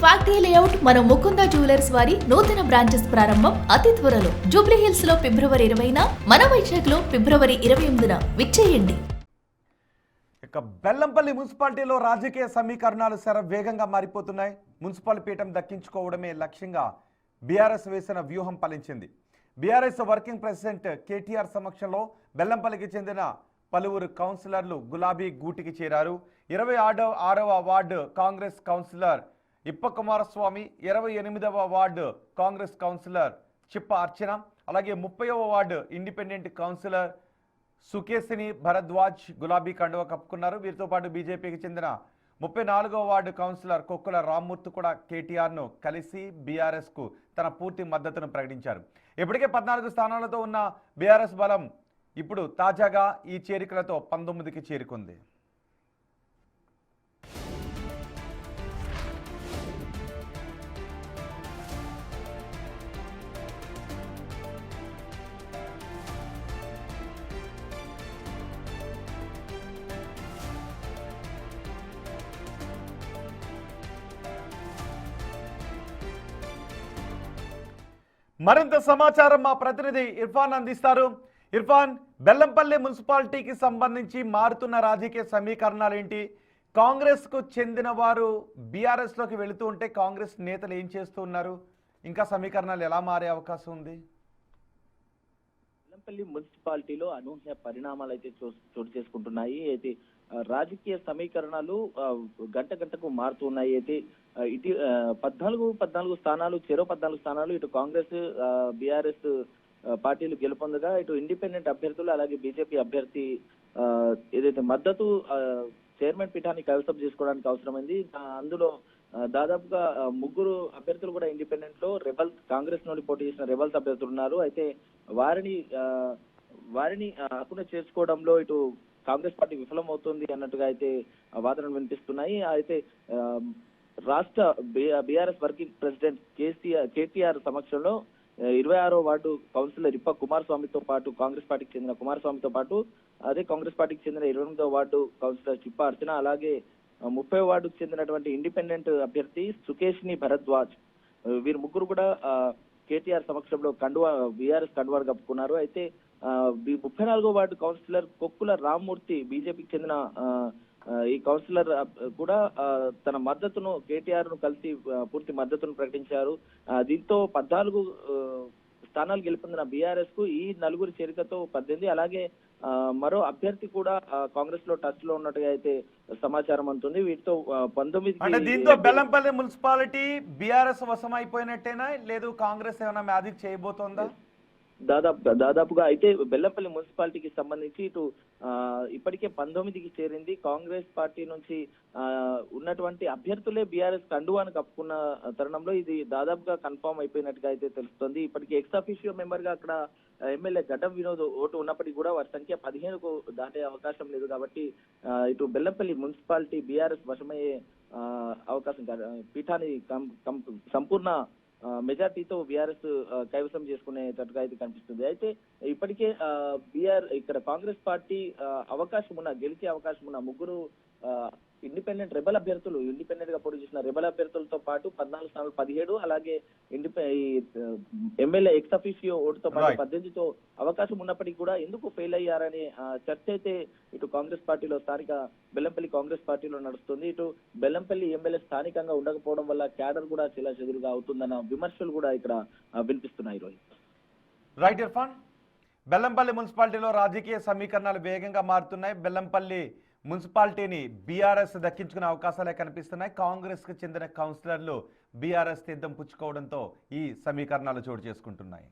Factory layout మన Mukunda jewellers వారి నూతన బ్రాంచెస్ ప్రారంభం అతి త్వరలో జూబ్లీ హిల్స్ లో ఫిబ్రవరి 20న, మన వైజాగ్ లో ఫిబ్రవరి 28న విచ్చేయండి. ఇక బెల్లంపల్లి మున్సిపాలిటీలో రాజకీయ సమీకరణాలు వేగంగా మారిపోతున్నాయి. మున్సిపల్ పీఠం దక్కించుకోవడమే లక్ష్యంగా బీఆర్ఎస్ వేసిన వ్యూహం ఫలించింది. బీఆర్ఎస్ వర్కింగ్ ప్రెసిడెంట్ కేటీఆర్ సమక్షంలో బెల్లంపల్లికి చెందిన పలువురు కౌన్సిలర్లు గులాబీ గూటికి చేరారు. 26వ వార్డు కాంగ్రెస్ కౌన్సిలర్ ఇప్ప కుమారస్వామి, 28వ వార్డు కాంగ్రెస్ కౌన్సిలర్ చిప్ప అర్చన, అలాగే 30వ వార్డు ఇండిపెండెంట్ కౌన్సిలర్ సుకేసిని భరద్వాజ్ గులాబీ కండువ కప్పుకున్నారు. వీరితో పాటు బీజేపీకి చెందిన 34వ వార్డు కౌన్సిలర్ కొక్కుల రామ్మూర్తి కూడా కేటీఆర్ను కలిసి బీఆర్ఎస్కు తన పూర్తి మద్దతును ప్రకటించారు. ఇప్పటికే 14 స్థానాలతో ఉన్న బీఆర్ఎస్ బలం ఇప్పుడు తాజాగా ఈ చేరికలతో 19కి చేరుకుంది. మరింత సమాచారం మా ప్రతినిధి ఇర్ఫాన్ అందిస్తారు. ఇర్ఫాన్, బెల్లంపల్లి మున్సిపాలిటీకి సంబంధించి మారుతున్న రాజకీయ సమీకరణాలు ఏంటి? కాంగ్రెస్కు చెందిన వారు బీఆర్ఎస్లోకి వెళుతూ ఉంటే కాంగ్రెస్ నేతలు ఏం చేస్తూ ఉన్నారు? ఇంకా సమీకరణాలు ఎలా మారే అవకాశం ఉంది? బెల్లంపల్లి మున్సిపాలిటీలో అనూహ్య పరిణామాలు అయితే చోటు చేసుకుంటున్నాయి. అయితే రాజకీయ సమీకరణాలు గంట గంటకు మారుతున్నాయి. అయితే ఇటు 14 స్థానాలు, చెరో 14 స్థానాలు ఇటు కాంగ్రెస్ బీఆర్ఎస్ పార్టీలు గెలుపొందగా, ఇటు ఇండిపెండెంట్ అభ్యర్థులు అలాగే బీజేపీ అభ్యర్థి ఏదైతే మద్దతు చైర్మన్ పీఠాన్ని కైవసం చేసుకోవడానికి అవసరమైంది. అందులో దాదాపుగా 3 అభ్యర్థులు కూడా ఇండిపెండెంట్ లో రెబల్స్, కాంగ్రెస్ నుండి పోటీ చేసిన రెబల్స్ అభ్యర్థులు ఉన్నారు. అయితే వారిని అకున చేసుకోవడంలో ఇటు కాంగ్రెస్ పార్టీ విఫలమవుతుంది అన్నట్టుగా అయితే వాదనలు వినిపిస్తున్నాయి. అయితే రాష్ట్ర బీఆర్ఎస్ వర్కింగ్ ప్రెసిడెంట్ కేటీఆర్ సమక్షంలో 26వ వార్డు కౌన్సిలర్ ఇప్ప కుమారస్వామితో పాటు, కాంగ్రెస్ పార్టీకి చెందిన కుమారస్వామితో పాటు, అదే కాంగ్రెస్ పార్టీకి చెందిన 28వ వార్డు కౌన్సిలర్ చిప్ప అర్చన, అలాగే 30వ వార్డుకు చెందినటువంటి ఇండిపెండెంట్ అభ్యర్థి సుకేష్ని భరద్వాజ్, వీరు ముగ్గురు కూడా కేటీఆర్ సమక్షంలో బీఆర్ఎస్ కండువాను కప్పుకున్నారు. అయితే 34వ వార్డు కౌన్సిలర్ కొక్కుల రామ్మూర్తి, బీజేపీకి చెందిన ఈ కౌన్సిలర్ కూడా తన మద్దతును, కేటీఆర్ ను కలిసి పూర్తి మద్దతును ప్రకటించారు. దీంతో 14 స్థానాలు గెలుపొందిన బీఆర్ఎస్ కు ఈ 4 చేరికతో 18, అలాగే మరో అభ్యర్థి కూడా కాంగ్రెస్ లో టచ్ లో ఉన్నట్టుగా అయితే సమాచారం అందుతుంది. వీటితో 19. దీంతో బెల్లంపల్లి మున్సిపాలిటీ బీఆర్ఎస్ వశమైపోయినట్టేనా, లేదు కాంగ్రెస్ ఏమైనా మ్యాజిక్ చేయబోతోందా? దాదాపుగా అయితే బెల్లంపల్లి మున్సిపాలిటీకి సంబంధించి ఇటు ఇప్పటికే 19కి చేరింది. కాంగ్రెస్ పార్టీ నుంచి ఉన్నటువంటి అభ్యర్థులే బీఆర్ఎస్ కండువాను కప్పుకున్న తరుణంలో ఇది దాదాపుగా కన్ఫర్మ్ అయిపోయినట్టుగా అయితే తెలుస్తుంది. ఇప్పటికీ ఎక్స్ అఫీషియో మెంబర్ గా అక్కడ ఎమ్మెల్యే ఘటం వినోద్ ఓటు ఉన్నప్పటికీ కూడా వారి సంఖ్య 15కు దాటే అవకాశం లేదు. కాబట్టి ఇటు బెల్లంపల్లి మున్సిపాలిటీ బీఆర్ఎస్ వశమయ్యే అవకాశం, పీఠాన్ని సంపూర్ణ మెజార్టీతో బీఆర్ఎస్ కైవసం చేసుకునేటట్టుగా అయితే కనిపిస్తుంది. అయితే ఇప్పటికే ఇక్కడ కాంగ్రెస్ పార్టీ గెలిచే అవకాశం ఉన్న 3 ఇండిపెండెంట్ రెబల్ అభ్యర్థులు, ఇండిపెండెంట్ గా పోటీ చేసిన రెబల్ అభ్యర్థులతో పాటు 14 స్థానాలు 17, అలాగే ఎమ్మెల్యే ఎక్స్ అఫీషియో ఓటుతో పాటు 18తో అవకాశం ఉన్నప్పటికీ కూడా ఎందుకు ఫెయిల్ అయ్యారనే చర్చ అయితే ఇటు కాంగ్రెస్ పార్టీలో, స్థానిక బెల్లంపల్లి కాంగ్రెస్ పార్టీలో నడుస్తుంది. ఇటు బెల్లంపల్లి ఎమ్మెల్యే స్థానికంగా ఉండకపోవడం వల్ల క్యాడర్ కూడా చెల్లాచెదురుగా అవుతుందన్న విమర్శలు కూడా ఇక్కడ వినిపిస్తున్నాయి. రైట్ ఇర్ఫాన్, బెల్లంపల్లి మున్సిపాలిటీలో రాజకీయ సమీకరణాలు వేగంగా మారుతున్నాయి. బెల్లంపల్లి మున్సిపాలిటీని బీఆర్ఎస్ దక్కించుకునే అవకాశాలే కనిపిస్తున్నాయి. కాంగ్రెస్కు చెందిన కౌన్సిలర్లు బీఆర్ఎస్ తీర్థం పుచ్చుకోవడంతో ఈ సమీకరణాలు చోటు చేసుకుంటున్నాయి.